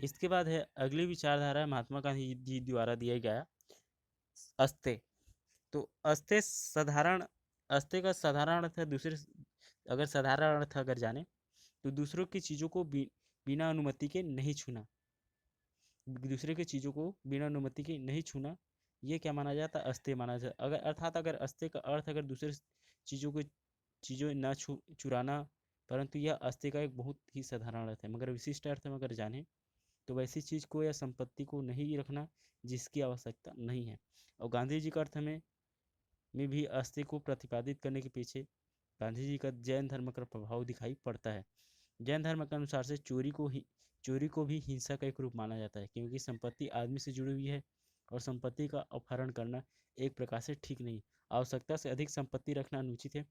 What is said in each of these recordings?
इसके बाद है अगली विचारधारा है महात्मा गांधी जी द्वारा दिया गया अस्ते। तो अस्ते का साधारण अर्थ है दूसरे, अगर साधारण अर्थ अगर जाने तो दूसरों की चीज़ों को बिना अनुमति के नहीं छूना। दूसरे की चीज़ों को बिना अनुमति के नहीं छूना, ये क्या माना जाता है? अस्ते माना जाता। अगर अर्थात अगर अस्ते का अर्थ अगर दूसरे चीज़ों को चीज़ों न चुराना, परंतु यह अस्ते का एक बहुत ही साधारण अर्थ है। मगर विशिष्ट अर्थ में अगर जाने तो वैसी चीज़ को या संपत्ति को नहीं रखना जिसकी आवश्यकता नहीं है। और गांधी जी का अर्थ में भी अस्ते को प्रतिपादित करने के पीछे गांधी जी का जैन धर्म का प्रभाव दिखाई पड़ता है। जैन धर्म के अनुसार से चोरी को भी हिंसा का एक रूप माना जाता है, क्योंकि संपत्ति आदमी से जुड़ी हुई है और संपत्ति का अपहरण करना एक प्रकार से ठीक नहीं। आवश्यकता से अधिक संपत्ति रखना अनुचित है।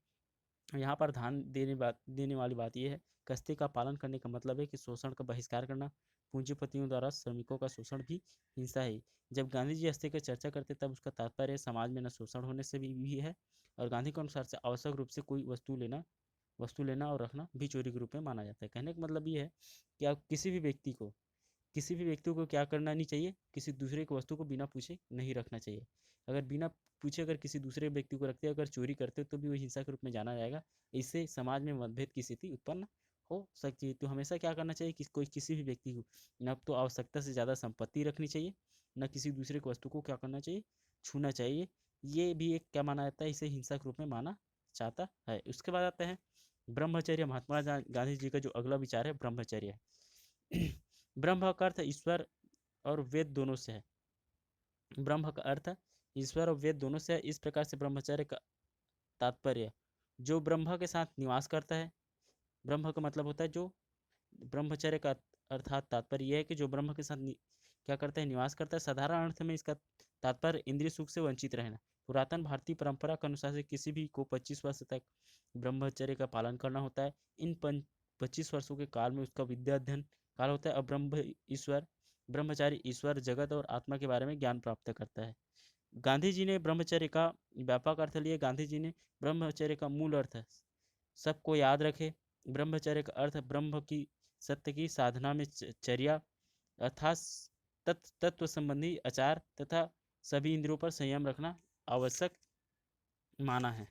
यहाँ पर ध्यान देने वाली बात यह है, कस्ते का पालन करने का मतलब है कि शोषण का बहिष्कार करना। पूंजीपतियों द्वारा श्रमिकों का शोषण भी हिंसा है। जब गांधी जी अस्ते की चर्चा करते तब उसका तात्पर्य समाज में न शोषण होने से भी है, और गांधी के अनुसार से आवश्यक रूप से कोई वस्तु लेना और रखना भी चोरी के रूप में माना जाता है। कहने का मतलब ये है कि आप किसी भी व्यक्ति को क्या करना नहीं चाहिए, किसी दूसरे की वस्तु को बिना पूछे नहीं रखना चाहिए। अगर बिना पूछे अगर किसी दूसरे व्यक्ति को रखते अगर चोरी करते तो भी वो हिंसा के रूप में जाना जाएगा। इससे समाज में मतभेद की स्थिति उत्पन्न हो सकती है। तो हमेशा क्या करना चाहिए कि कोई किसी भी व्यक्ति को न तो आवश्यकता से ज़्यादा संपत्ति रखनी चाहिए, न किसी दूसरे की वस्तु को क्या करना चाहिए, छूना चाहिए। ये भी एक क्या माना जाता है, इसे हिंसा के रूप में माना जाता है। उसके बाद आता है ब्रह्मचर्य। महात्मा गांधी जी का जो अगला विचार है ब्रह्मचर्य। ब्रह्म का अर्थ ईश्वर और वेद दोनों से है। ब्रह्म का अर्थ ईश्वर और वेद दोनों से है। इस प्रकार से ब्रह्मचर्य का तात्पर्य जो ब्रह्म के साथ निवास करता है। ब्रह्म का मतलब होता है जो ब्रह्मचर्य का अर्थात तात्पर्य यह है कि जो ब्रह्म के साथ क्या करता है, निवास करता है। साधारण अर्थ में इसका तात्पर्य इंद्रिय सुख से वंचित रहना। पुरातन भारतीय परंपरा के अनुसार से किसी भी को 25 वर्ष तक ब्रह्मचर्य का पालन करना होता है। इन 25 वर्षों के काल में उसका विद्या अध्ययन काल होता है। और ब्रह्मचारी ईश्वर, जगत और आत्मा के बारे में ज्ञान प्राप्त करता है। गांधी जी ने ब्रह्मचर्य का व्यापक अर्थ लिया। गांधी जी ने ब्रह्मचर्य का मूल अर्थ सबको याद रखे। ब्रह्मचर्य का अर्थ ब्रह्म की सत्य की साधना में चर्या अर्थात तत्व संबंधी आचार तथा सभी इंद्रियों पर संयम रखना माना है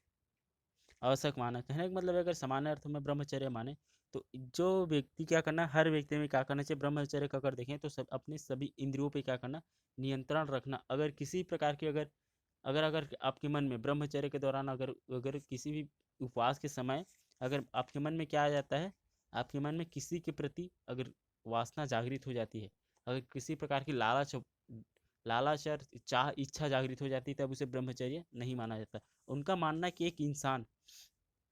आवश्यक माना। कहने का मतलब अगर सामान्य अर्थ में ब्रह्मचर्य माने तो जो व्यक्ति क्या करना, हर व्यक्ति में क्या करना चाहिए, ब्रह्मचर्य का अगर देखें तो सब अपने सभी इंद्रियों पे क्या करना, नियंत्रण रखना। अगर किसी प्रकार की अगर अगर अगर आपके मन में ब्रह्मचर्य के दौरान अगर अगर किसी भी उपवास के समय अगर आपके मन में क्या आ जाता है, आपके मन में किसी के प्रति अगर वासना जागृत हो जाती है, अगर किसी प्रकार की लालच और चाह इच्छा जागृत हो जाती है, तब उसे ब्रह्मचर्य नहीं माना जाता। उनका मानना है कि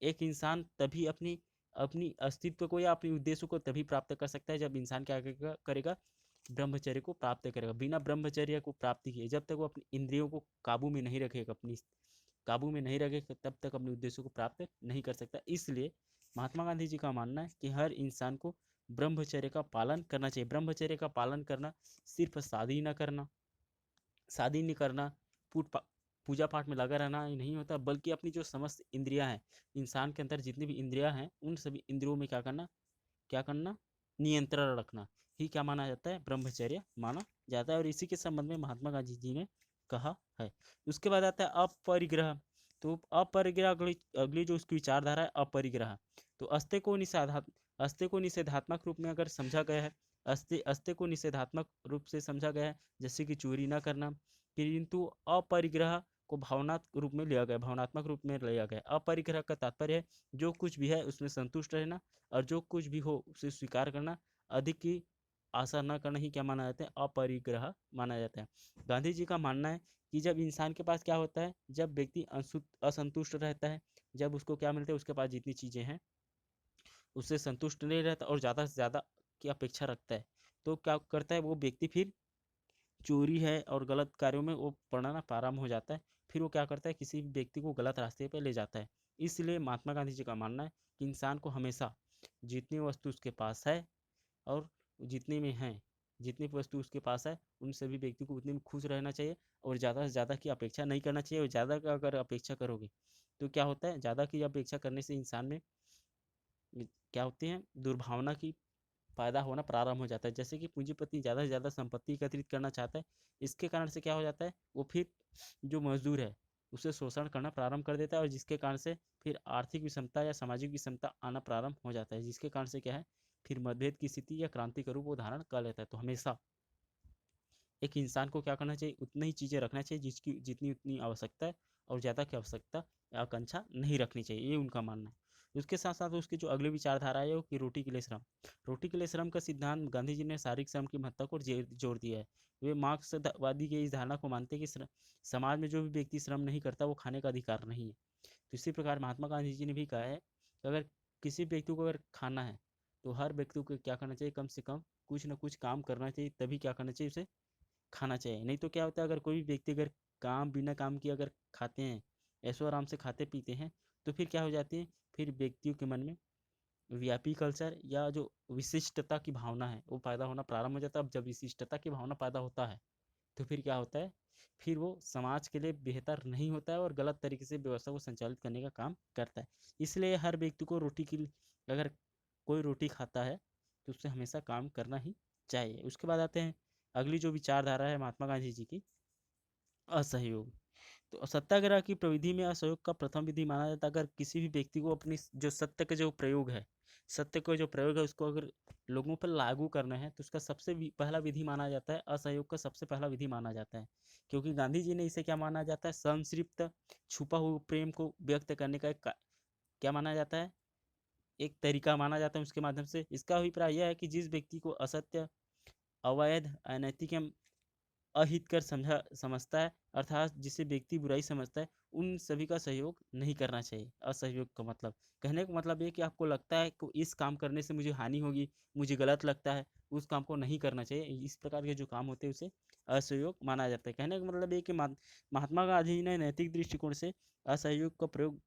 एक इंसान तभी अपनी अपनी अस्तित्व को या अपने उद्देश्य को तभी प्राप्त कर सकता है जब इंसान क्या करेगा, ब्रह्मचर्य को प्राप्त करेगा। बिना ब्रह्मचर्य को प्राप्त किए जब तक वो अपनी इंद्रियों को काबू में नहीं रखेगा, अपनी काबू में नहीं रखेगा, तब तक अपने उद्देश्य को प्राप्त नहीं कर सकता। इसलिए महात्मा गांधी जी का मानना है कि हर इंसान को ब्रह्मचर्य का पालन करना चाहिए। ब्रह्मचर्य का पालन करना सिर्फ शादी नहीं करना, पूजा पाठ में लगा रहना ही नहीं होता, बल्कि अपनी जो समस्त इंद्रियां हैं, इंसान के अंदर जितनी भी इंद्रियां हैं, उन सभी इंद्रियों में क्या करना, नियंत्रण रखना ही क्या माना जाता है, ब्रह्मचर्य माना जाता है। और इसी के संबंध में महात्मा गांधी जी ने कहा है। उसके बाद आता है अपरिग्रह। तो अपरिग्रह अगली अगली जो उसकी विचारधारा है अपरिग्रह। तो अस्ते को निषेधात्मक रूप में अगर समझा गया है, अस्ते को निषेधात्मक रूप से समझा गया है, जैसे कि चोरी ना करना। किंतु अपरिग्रह को भावनात्मक रूप में लिया गया। अपरिग्रह का तात्पर्य है जो कुछ भी है उसमें संतुष्ट रहना, और जो कुछ भी हो उसे स्वीकार करना, अधिक की आशा न करना ही क्या माना जाता है, अपरिग्रह माना जाता है। गांधी जी का मानना है कि जब इंसान के पास क्या होता है, जब व्यक्ति असंतुष्ट रहता है, जब उसको क्या मिलता है, उसके पास जितनी चीज़ें हैं उससे संतुष्ट नहीं रहता और ज़्यादा से ज़्यादा की अपेक्षा रखता है, तो क्या करता है वो व्यक्ति, फिर चोरी है और गलत कार्यों में वो पड़ना प्रारंभ हो जाता है। फिर वो क्या करता है, किसी भी व्यक्ति को गलत रास्ते पर ले जाता है। इसलिए महात्मा गांधी जी का मानना है कि इंसान को हमेशा जितनी वस्तु उसके पास है और जितने में है, जितनी वस्तु उसके पास है, उन सभी व्यक्ति को उतने में खुश रहना चाहिए और ज़्यादा से ज़्यादा की अपेक्षा नहीं करना चाहिए। और ज़्यादा का अगर अपेक्षा करोगे तो क्या होता है, ज़्यादा की अपेक्षा करने से इंसान में क्या होती है, दुर्भावना की पैदा होना प्रारंभ हो जाता है। जैसे कि पूंजीपति ज़्यादा से ज़्यादा संपत्ति एकत्रित करना चाहता है, इसके कारण से क्या हो जाता है, वो फिर जो मजदूर है उसे शोषण करना प्रारंभ कर देता है, और जिसके कारण से फिर आर्थिक विषमता या सामाजिक विषमता आना प्रारंभ हो जाता है, जिसके कारण से क्या है, फिर मतभेद की स्थिति या क्रांति का रूप वो धारण कर लेता है। तो हमेशा एक इंसान को क्या करना चाहिए, उतनी ही चीज़ें रखना चाहिए जिसकी जितनी उतनी आवश्यकता है, और ज़्यादा की आवश्यकता या आकांक्षा नहीं रखनी चाहिए, ये उनका मानना है। उसके साथ साथ उसकी जो अगली विचारधारा है वो कि रोटी के लिए श्रम। रोटी के लिए श्रम का सिद्धांत गांधी जी ने शारीरिक श्रम की महत्ता को जोर दिया है। वे मार्क्सवादी के इस धारणा को मानते हैं कि समाज में जो भी व्यक्ति श्रम नहीं करता वो खाने का अधिकार नहीं है। तो इसी प्रकार महात्मा गांधी जी ने भी कहा है कि अगर किसी व्यक्ति को अगर खाना है तो हर व्यक्ति को क्या करना चाहिए, कम से कम कुछ ना कुछ काम करना चाहिए, तभी क्या करना चाहिए, उसे खाना चाहिए। नहीं तो क्या होता है, अगर कोई भी व्यक्ति अगर बिना काम किए अगर खाते हैं, ऐशो आराम से खाते पीते हैं, तो फिर क्या हो जाती है, फिर व्यक्तियों के मन में वीआईपी कल्चर या जो विशिष्टता की भावना है वो पैदा होना प्रारंभ हो जाता है। अब जब विशिष्टता की भावना पैदा होता है तो फिर क्या होता है, फिर वो समाज के लिए बेहतर नहीं होता है और गलत तरीके से व्यवस्था को संचालित करने का काम करता है। इसलिए हर व्यक्ति को रोटी की, अगर कोई रोटी खाता है तो उससे हमेशा काम करना ही चाहिए। उसके बाद आते हैं अगली जो विचारधारा है महात्मा गांधी जी की, असहयोग। तो सत्याग्रह की प्रविधि में असहयोग का प्रथम विधि माना जाता है। अगर किसी भी व्यक्ति को अपनी जो सत्य का जो प्रयोग है, सत्य का जो प्रयोग है उसको अगर लोगों पर लागू करना है तो उसका सबसे पहला विधि माना जाता है, असहयोग का सबसे पहला विधि माना जाता है। क्योंकि गांधी जी ने इसे क्या माना जाता है, संतृप्त छुपा हुआ प्रेम को व्यक्त करने का एक क्या माना जाता है, एक तरीका माना जाता है। उसके माध्यम से इसका अभिप्राय यह है कि जिस व्यक्ति को असत्य, अवैध, अनैतिक एवं अहितकर समझता है, अर्थात जिसे व्यक्ति बुराई समझता है, उन सभी का सहयोग नहीं करना चाहिए। असहयोग का मतलब, कहने का मतलब ये कि आपको लगता है कि इस काम करने से मुझे हानि होगी, मुझे गलत लगता है, उस काम को नहीं करना चाहिए। इस प्रकार के जो काम होते हैं उसे असहयोग माना जाता है। कहने का मतलब ये कि महात्मा गांधी ने नैतिक दृष्टिकोण से असहयोग का प्रयोग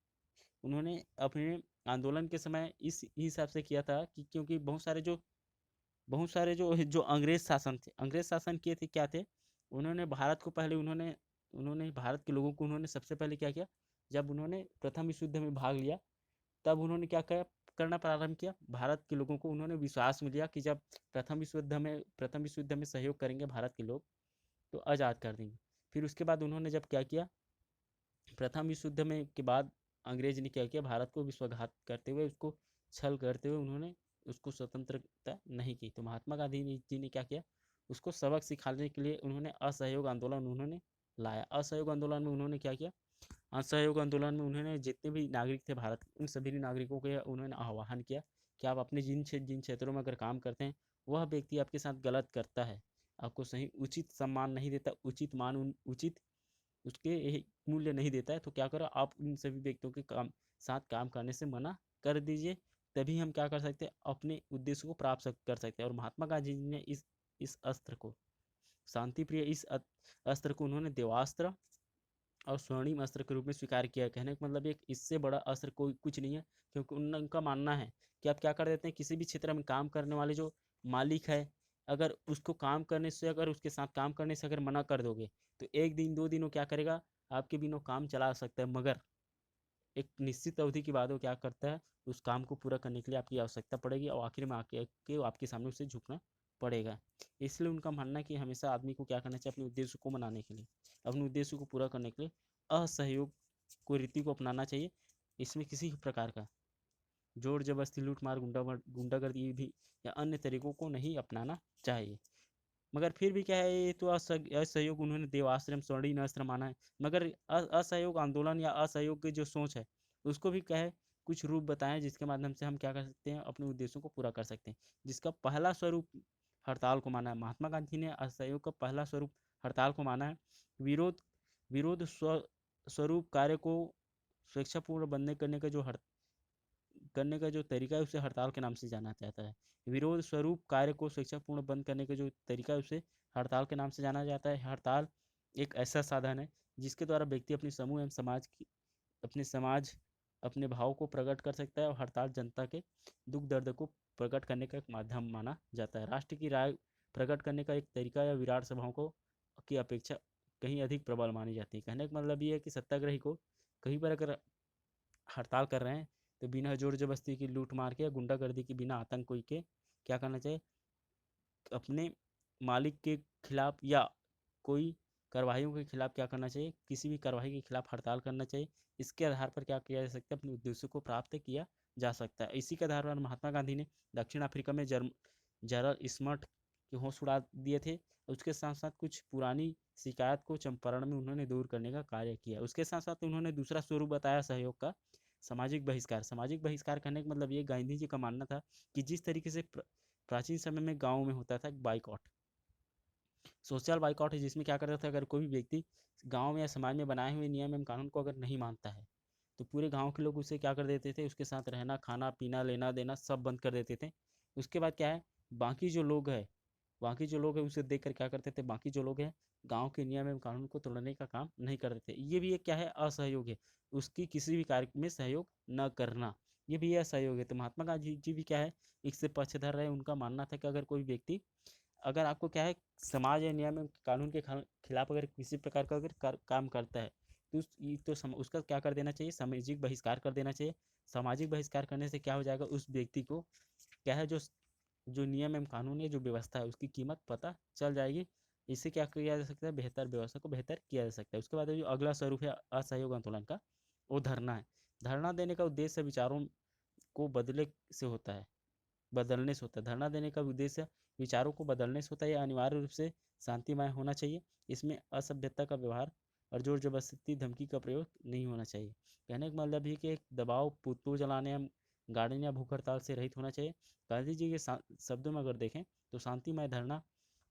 उन्होंने अपने आंदोलन के समय इस हिसाब से किया था कि क्योंकि बहुत सारे जो जो अंग्रेज शासन थे, अंग्रेज शासन किए थे, क्या थे, उन्होंने भारत को पहले उन्होंने उन्होंने भारत के लोगों को उन्होंने सबसे पहले क्या किया, जब उन्होंने प्रथम विश्व युद्ध में भाग लिया तब उन्होंने क्या किया, करना प्रारंभ किया, भारत के लोगों को उन्होंने विश्वास में लिया कि जब प्रथम विश्व युद्ध में सहयोग करेंगे भारत के लोग तो आज़ाद कर देंगे। फिर उसके बाद उन्होंने जब क्या किया, प्रथम विश्व युद्ध में के बाद अंग्रेज ने क्या किया, भारत को विश्वासघात करते हुए, उसको छल करते हुए उन्होंने उसको स्वतंत्रता नहीं की। तो महात्मा गांधी जी ने क्या किया, उसको सबक सिखाने के लिए उन्होंने असहयोग आंदोलन उन्होंने लाया। असहयोग आंदोलन में उन्होंने क्या किया, असहयोग आंदोलन में उन्होंने जितने भी नागरिक थे भारत के, उन सभी नागरिकों के उन्होंने आह्वान किया कि आप अपने जिन क्षेत्रों में अगर काम करते हैं, वह व्यक्ति आपके साथ गलत करता है, आपको सही उचित सम्मान नहीं देता, उचित उसके मूल्य नहीं देता है, तो क्या करो, आप इन सभी व्यक्तियों के साथ काम करने से मना कर दीजिए। तभी हम क्या कर सकते हैं, अपने उद्देश्य को प्राप्त कर सकते हैं। और महात्मा गांधी जी ने इस अस्त्र को, शांति प्रिय इस अस्त्र को उन्होंने देवास्त्र और स्वर्णिम अस्त्र के रूप में स्वीकार किया। कहने का मतलब एक इससे बड़ा अस्त्र कोई कुछ नहीं है। क्योंकि उनका मानना है कि आप क्या कर देते हैं, किसी भी क्षेत्र में काम करने वाले जो मालिक है, अगर उसको काम करने से, अगर उसके साथ काम करने से अगर मना कर दोगे तो एक दिन दो दिन वो क्या करेगा, आपके बिना काम चला सकता है, मगर एक निश्चित अवधि के बाद वो क्या करता है, उस काम को पूरा करने के लिए आपकी आवश्यकता पड़ेगी और आखिर में आके के आपके सामने उसे झुकना पड़ेगा। इसलिए उनका मानना है कि हमेशा आदमी को क्या करना चाहिए, अपने उद्देश्य को मनाने के लिए, अपने उद्देश्य को पूरा करने के लिए असहयोग को रीति को अपनाना चाहिए। इसमें किसी भी प्रकार का जोर जबरदस्ती, लूट मार, गुंडागर्दी भी या अन्य तरीकों को नहीं अपनाना चाहिए। मगर फिर भी क्या है, ये तो असहयोग उन्होंने देवाश्रम स्वर्णिम अस्त्र माना है। मगर असहयोग आंदोलन या असहयोग की जो सोच है उसको भी क्या है, कुछ रूप बताएं जिसके माध्यम से हम क्या कर सकते हैं, अपने उद्देश्यों को पूरा कर सकते हैं। जिसका पहला स्वरूप हड़ताल को माना है। महात्मा गांधी ने असहयोग का पहला स्वरूप हड़ताल को माना है। विरोध विरोध स्वरूप कार्य को स्वेच्छापूर्ण बंद करने का जो तरीका है उसे हड़ताल के नाम से जाना जाता है। विरोध स्वरूप कार्य को स्वेच्छापूर्ण बंद करने का जो तरीका है उसे हड़ताल के नाम से जाना जाता है। हड़ताल एक ऐसा साधन है जिसके द्वारा व्यक्ति अपने समूह एवं समाज अपने भाव को प्रकट कर सकता है, और हड़ताल जनता के दुख दर्द को प्रकट करने का एक माध्यम माना जाता है। राष्ट्र की राय प्रकट करने का एक तरीका या विराट सभाओं को की अपेक्षा कहीं अधिक प्रबल मानी जाती है। कहने का मतलब ये है कि सत्याग्रही को कहीं पर अगर हड़ताल कर रहे हैं तो बिना जोर जबरदस्ती की, लूट मार के या गुंडागर्दी के, बिना आतंक कोई के क्या करना चाहिए, अपने मालिक के खिलाफ या कोई कार्रवाइयों के खिलाफ क्या करना चाहिए, किसी भी कार्रवाई के खिलाफ हड़ताल करना चाहिए। इसके आधार पर क्या किया जा सकता है, अपने उद्देश्यों को प्राप्त किया जा सकता है। इसी के आधार पर महात्मा गांधी ने दक्षिण अफ्रीका में जरल स्मर्ट के होश उड़ा दिए थे। उसके साथ साथ कुछ पुरानी शिकायत को चंपारण में उन्होंने दूर करने का कार्य किया। उसके साथ साथ उन्होंने दूसरा स्वरूप बताया सहयोग का, सामाजिक बहिष्कार। सामाजिक बहिष्कार करने का मतलब ये गांधी जी का मानना था कि जिस तरीके से प्राचीन समय में गाँव में होता था बाइकआउट, सोशल बाइकआउट है, जिसमें क्या करता था, अगर कोई भी व्यक्ति गांव में या समाज में बनाए हुए नियम एवं कानून को अगर नहीं मानता है तो पूरे गांव के लोग उसे क्या कर देते थे, उसके साथ रहना, खाना पीना, लेना देना सब बंद कर देते थे। उसके बाद क्या है, बाकी जो लोग हैं बाकी जो लोग हैं उसे देख कर क्या करते थे, बाकी जो लोग हैं गांव के नियम एवं कानून को तोड़ने का काम नहीं करते थे। ये भी एक क्या है, असहयोग है, उसकी किसी भी कार्य में सहयोग न करना, ये भी असहयोग है। तो महात्मा गांधी जी भी क्या है, इससे पक्षधर रहे। उनका मानना था कि अगर कोई व्यक्ति, अगर आपको क्या है, समाज या नियम एवं कानून के खिलाफ अगर किसी प्रकार का अगर काम करता है तो उसका क्या कर देना चाहिए, सामाजिक बहिष्कार कर देना चाहिए। सामाजिक बहिष्कार करने से क्या हो जाएगा, उस व्यक्ति को क्या है, जो जो नियम एवं कानून है, जो व्यवस्था है, उसकी कीमत पता चल जाएगी। इससे क्या किया जा सकता है, बेहतर व्यवस्था को बेहतर किया जा सकता है। उसके बाद जो अगला स्वरूप है असहयोग आंदोलन का, वो धरना है। धरना देने का उद्देश्य विचारों को बदलने से होता है। धरना देने का उद्देश्य विचारों को बदलने से होता है। यह अनिवार्य रूप से शांतिमय होना चाहिए। इसमें असभ्यता का व्यवहार और जोर जबरदस्ती धमकी का प्रयोग नहीं होना चाहिए। कहने का मतलब है कि एक दबाव, पुतलो जलाने या गाड़ने या भूख हड़ताल से रहित होना चाहिए। गांधी जी के शब्दों में अगर देखें तो शांतिमय धरना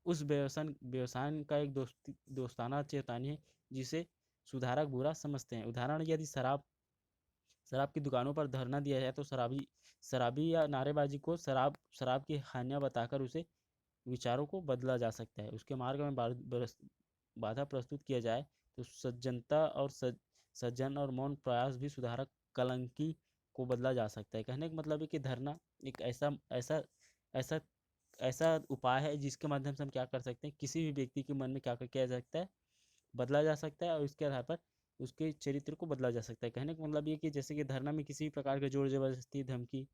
उस व्यवसाय का एक दोस्ताना चेतावनी है जिसे सुधारक बुरा समझते हैं। उदाहरण, यदि शराब की दुकानों पर धरना दिया जाए तो शराबी या नारेबाजी को शराब की हानियां बताकर उसे विचारों को बदला जा सकता है। उसके मार्ग में बाधा प्रस्तुत किया जाए तो सज्जनता और सज्जन और मौन प्रयास भी सुधारक कलंकी को बदला जा सकता है। कहने का मतलब है कि धरना एक ऐसा ऐसा ऐसा ऐसा उपाय है जिसके माध्यम से हम क्या कर सकते हैं, किसी भी व्यक्ति के मन में क्या किया जा सकता है, बदला जा सकता है, और इसके आधार पर उसके चरित्र को बदला जा सकता है। कहने का मतलब ये कि जैसे कि धरना में किसी भी प्रकार के जोर जबरदस्ती, धमकी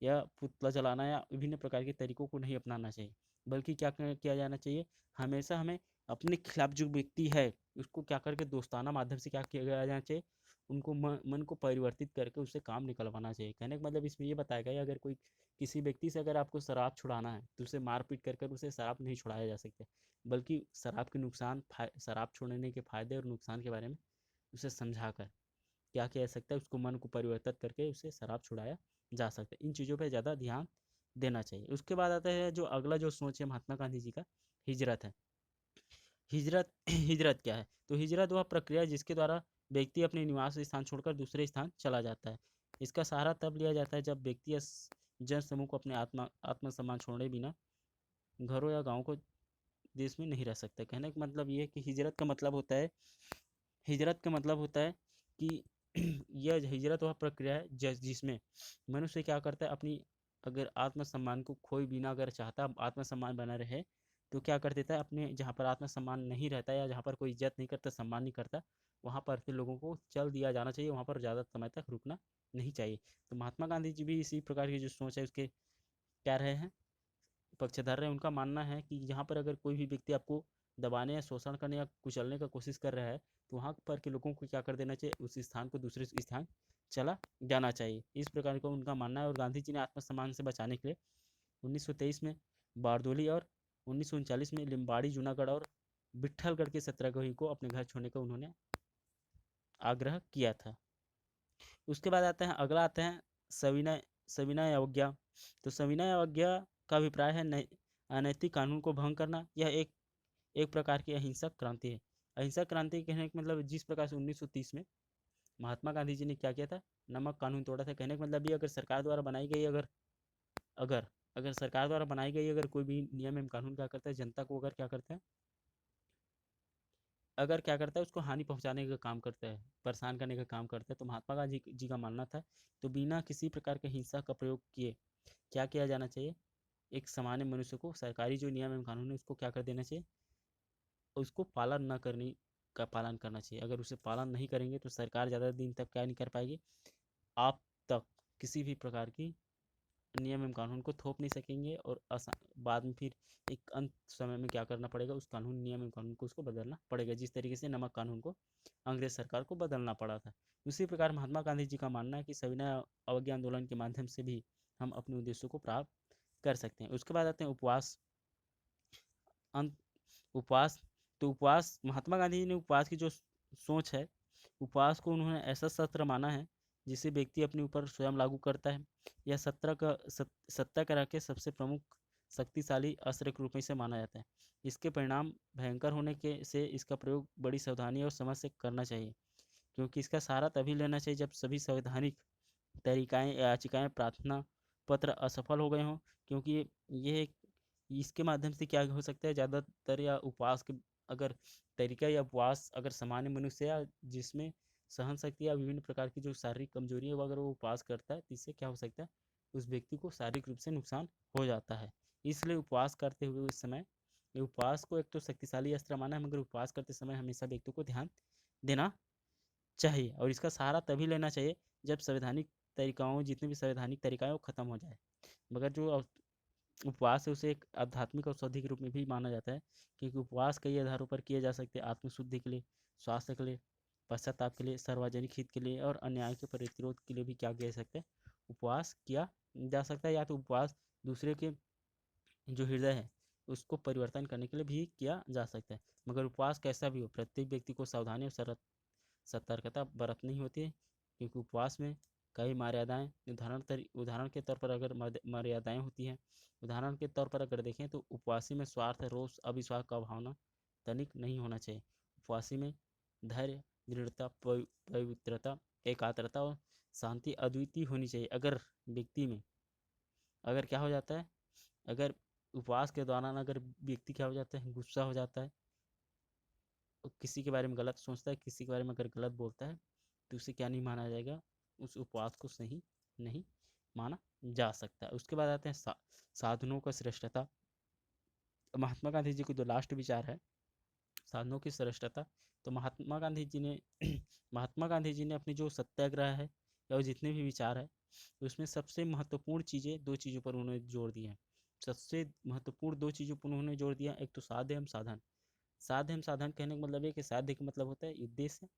या पुतला जलाना या विभिन्न प्रकार के तरीकों को नहीं अपनाना चाहिए, बल्कि क्या किया जाना चाहिए, हमेशा हमें अपने खिलाफ जो व्यक्ति है उसको क्या करके दोस्ताना माध्यम से क्या किया जाना चाहिए, उनको मन को परिवर्तित करके उससे काम निकलवाना चाहिए। कहने का मतलब इसमें ये बताया गया, अगर कोई किसी व्यक्ति से अगर आपको शराब छुड़ाना है तो उसे मारपीट कर कर उसे शराब नहीं छुड़ाया जा सकता, बल्कि शराब छोड़ने के फायदे और नुकसान के बारे में उसे समझा कर क्या किया जा सकता है, उसको मन को परिवर्तित करके उसे शराब छुड़ाया जा सकता है। इन चीज़ों पे ज़्यादा ध्यान देना चाहिए। उसके बाद आता है जो अगला जो सोच है महात्मा गांधी जी का, हिजरत है। हिजरत हिजरत क्या है, तो हिजरत वह प्रक्रिया है जिसके द्वारा व्यक्ति अपने निवास स्थान छोड़कर दूसरे स्थान चला जाता है। इसका सहारा तब लिया जाता है जब व्यक्ति या जन समूह को अपने आत्मसम्मान छोड़े बिना घरों या गाँव को देश में नहीं रह सकते। कहने का मतलब ये है कि हिजरत का मतलब होता है कि यह हिजरत वह प्रक्रिया है जिसमें मनुष्य क्या करता है, अपनी अगर आत्मसम्मान को खोए बिना अगर चाहता आत्मसम्मान बना रहे तो क्या कर देता है, अपने जहाँ पर आत्मसम्मान नहीं रहता या जहाँ पर कोई इज्जत नहीं करता, सम्मान नहीं करता, वहाँ पर के लोगों को चल दिया जाना चाहिए, वहाँ पर ज़्यादा समय तक रुकना नहीं चाहिए। तो महात्मा गांधी जी भी इसी प्रकार की जो सोच है उसके क्या रहे हैं, पक्षधर रहे। उनका मानना है कि यहाँ पर अगर कोई भी व्यक्ति आपको दबाने या शोषण करने या कुचलने का कोशिश कर रहा है तो वहाँ पर के लोगों को क्या कर देना चाहिए, उस स्थान को दूसरे स्थान चला जाना चाहिए। इस प्रकार का उनका मानना है। और गांधी जी ने आत्मसम्मान से बचाने के लिए 1923 में बारदोली और 1939 में लिम्बाड़ी, जूनागढ़ और विट्ठलगढ़ के सत्याग्रही को अपने घर छोड़ने का उन्होंने आग्रह किया था। उसके बाद आता है सविनय सविनय अवज्ञा। तो सविनय अवज्ञा का अभिप्राय है अनैतिक कानून को भंग करना। यह एक प्रकार की अहिंसक क्रांति है। अहिंसक क्रांति कहने का मतलब जिस प्रकार से 1930 में महात्मा गांधी जी ने क्या किया था, नमक कानून तोड़ा था। कहने का मतलब ये, अगर सरकार द्वारा बनाई गई अगर अगर सरकार द्वारा बनाई गई अगर कोई भी नियम एवं कानून क्या करता है, जनता को अगर क्या करता है उसको हानि पहुंचाने का काम करता है, परेशान करने का काम करता है, तो महात्मा गांधी जी का मानना था तो बिना किसी प्रकार के हिंसा का प्रयोग किए क्या किया जाना चाहिए, एक सामान्य मनुष्य को सरकारी जो नियम एवं कानून है उसको क्या कर देना चाहिए, उसको पालन न करने का पालन करना चाहिए। अगर उसे पालन नहीं करेंगे तो सरकार ज़्यादा दिन तक क्या नहीं कर पाएगी, आप तक किसी भी प्रकार की नियम एवं कानून को थोप नहीं सकेंगे और बाद में फिर एक अंत समय में क्या करना पड़ेगा, उस कानून नियम एवं कानून को उसको बदलना पड़ेगा, जिस तरीके से नमक कानून को अंग्रेज सरकार को बदलना पड़ा था। उसी प्रकार महात्मा गांधी जी का मानना है कि सविनय अवज्ञा आंदोलन के माध्यम से भी हम अपने उद्देश्यों को प्राप्त कर सकते हैं। उसके बाद आते हैं उपवास। अंत उपवास, तो उपवास महात्मा गांधी जी ने उपवास की जो सोच है, उपवास को उन्होंने ऐसा सत्र माना है जिसे व्यक्ति अपने ऊपर स्वयं लागू करता है। यह सत्याग्रह के सबसे प्रमुख शक्तिशाली अस्त्र के रूप में इसे माना जाता है। इसके परिणाम भयंकर होने के से इसका प्रयोग बड़ी सावधानी और समझ से करना चाहिए, क्योंकि इसका सहारा तभी लेना चाहिए जब सभी संवैधानिक तरीकाएं, याचिकाएं, प्रार्थना पत्र असफल हो गए हों, क्योंकि ये इसके माध्यम से क्या हो सकता है, ज़्यादातर या उपवास के अगर तरीका या उपवास अगर सामान्य मनुष्य या जिसमें सहन शक्ति या विभिन्न प्रकार की जो शारीरिक कमजोरी है वो अगर वो उपवास करता है तो इससे क्या हो सकता है, उस व्यक्ति को शारीरिक रूप से नुकसान हो जाता है। इसलिए उपवास करते हुए उस समय ये उपवास को एक तो शक्तिशाली अस्त्र माना है, मगर उपवास करते समय हमेशा व्यक्ति को ध्यान देना चाहिए और इसका सहारा तभी लेना चाहिए जब संवैधानिक तरीकाओं, जितने भी संवैधानिक तरीका है वो खत्म हो जाए। मगर जो उपवास है उसे एक आध्यात्मिक औषधि के रूप में भी माना जाता है, क्योंकि उपवास कई आधारों पर किए जा सकते हैं, आत्मशुद्धि के लिए, स्वास्थ्य के लिए, पश्चाताप के लिए, सार्वजनिक हित के लिए और अन्याय के प्रतिरोध के लिए भी क्या किया जा सकता है, उपवास किया जा सकता है। या तो उपवास दूसरे के जो हृदय है उसको परिवर्तन करने के लिए भी किया जा सकता है। मगर उपवास कैसा भी हो, प्रत्येक व्यक्ति को सावधानी और सतर्कता बरतनी होती है, क्योंकि उपवास में कई मर्यादाएं, उदाहरण के तौर पर अगर मर्यादाएं होती हैं, उदाहरण के तौर पर अगर देखें तो उपवासी में स्वार्थ, रोष, अविश्वास का भावना तनिक नहीं होना चाहिए। उपवासी में धैर्य, दृढ़ता, पवित्रता, एकाग्रता और शांति अद्वितीय होनी चाहिए। अगर व्यक्ति में अगर क्या हो जाता है, अगर उपवास के दौरान अगर व्यक्ति क्या हो जाता है, गुस्सा हो जाता है, किसी के बारे में गलत सोचता है, किसी के बारे में अगर गलत बोलता है, तो उसे क्या नहीं माना जाएगा, उस उपवास को सही नहीं माना जा सकता। उसके बाद आते हैं साधनों का श्रेष्ठता। महात्मा गांधी जी को जो लास्ट विचार है साधनों की श्रेष्ठता, तो महात्मा गांधी जी ने महात्मा गांधी जी ने अपनी जो सत्याग्रह है या जितने भी विचार है उसमें सबसे महत्वपूर्ण चीज़ें, दो चीज़ों पर उन्होंने जोर दिया है। सबसे महत्वपूर्ण दो चीज़ों पर उन्होंने जोर दिया, एक तो साध्य एवं साधन। साध्य एवं साधन कहने का मतलब है कि साध्य का मतलब होता है उद्देश्य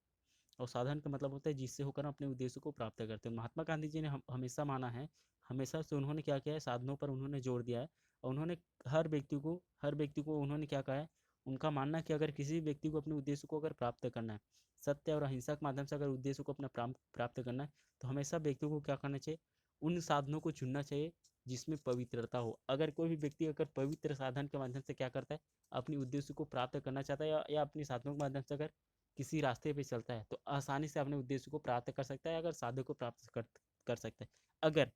और साधन का मतलब होता है जिससे होकर हम अपने उद्देश्य को प्राप्त करते हैं। महात्मा गांधी जी ने हमेशा माना है, हमेशा से उन्होंने क्या किया है, साधनों पर उन्होंने जोर दिया है और उन्होंने हर व्यक्ति को उन्होंने क्या कहा है, उनका मानना है कि अगर किसी व्यक्ति को अपने उद्देश्य को अगर प्राप्त करना है, सत्य और अहिंसा के माध्यम से अगर उद्देश्य को अपना प्राप्त करना है, तो हमेशा व्यक्ति को क्या करना चाहिए, उन साधनों को चुनना चाहिए जिसमें पवित्रता हो। अगर कोई भी व्यक्ति अगर पवित्र साधन के माध्यम से क्या करता है, अपनी उद्देश्य को प्राप्त करना चाहता है या अपनी साधनों के माध्यम से अगर किसी रास्ते पे चलता है, तो आसानी से अपने उद्देश्य को प्राप्त कर सकता है, अगर साधन को प्राप्त कर सकता है। अगर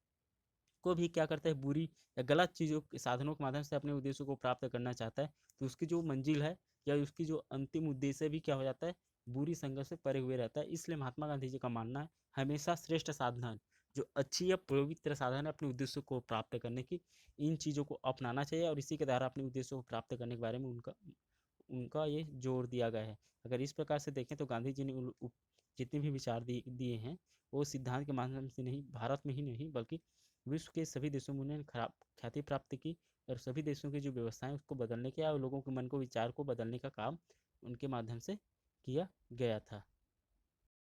को भी क्या करता है, बुरी या गलत चीज़ों के साधनों के माध्यम से अपने उद्देश्य को प्राप्त करना चाहता है, तो उसकी जो मंजिल है या उसकी जो अंतिम उद्देश्य भी क्या हो जाता है, बुरी संगत से परे हुए रहता है। इसलिए महात्मा गांधी जी का मानना है हमेशा श्रेष्ठ साधन, जो अच्छी या पवित्र साधन है अपने उद्देश्य को प्राप्त करने की, इन चीज़ों को अपनाना चाहिए और इसी के द्वारा अपने उद्देश्य को प्राप्त करने के बारे में उनका उनका ये जोर दिया गया है। अगर इस प्रकार से देखें तो गांधी जी ने जितने भी विचार दिए हैं वो सिद्धांत के माध्यम से नहीं, भारत में ही नहीं बल्कि विश्व के सभी देशों में उन्होंने खराब ख्याति प्राप्त की और सभी देशों की जो व्यवस्थाएं उसको बदलने के या लोगों के मन को, विचार को बदलने का काम उनके माध्यम से किया गया था।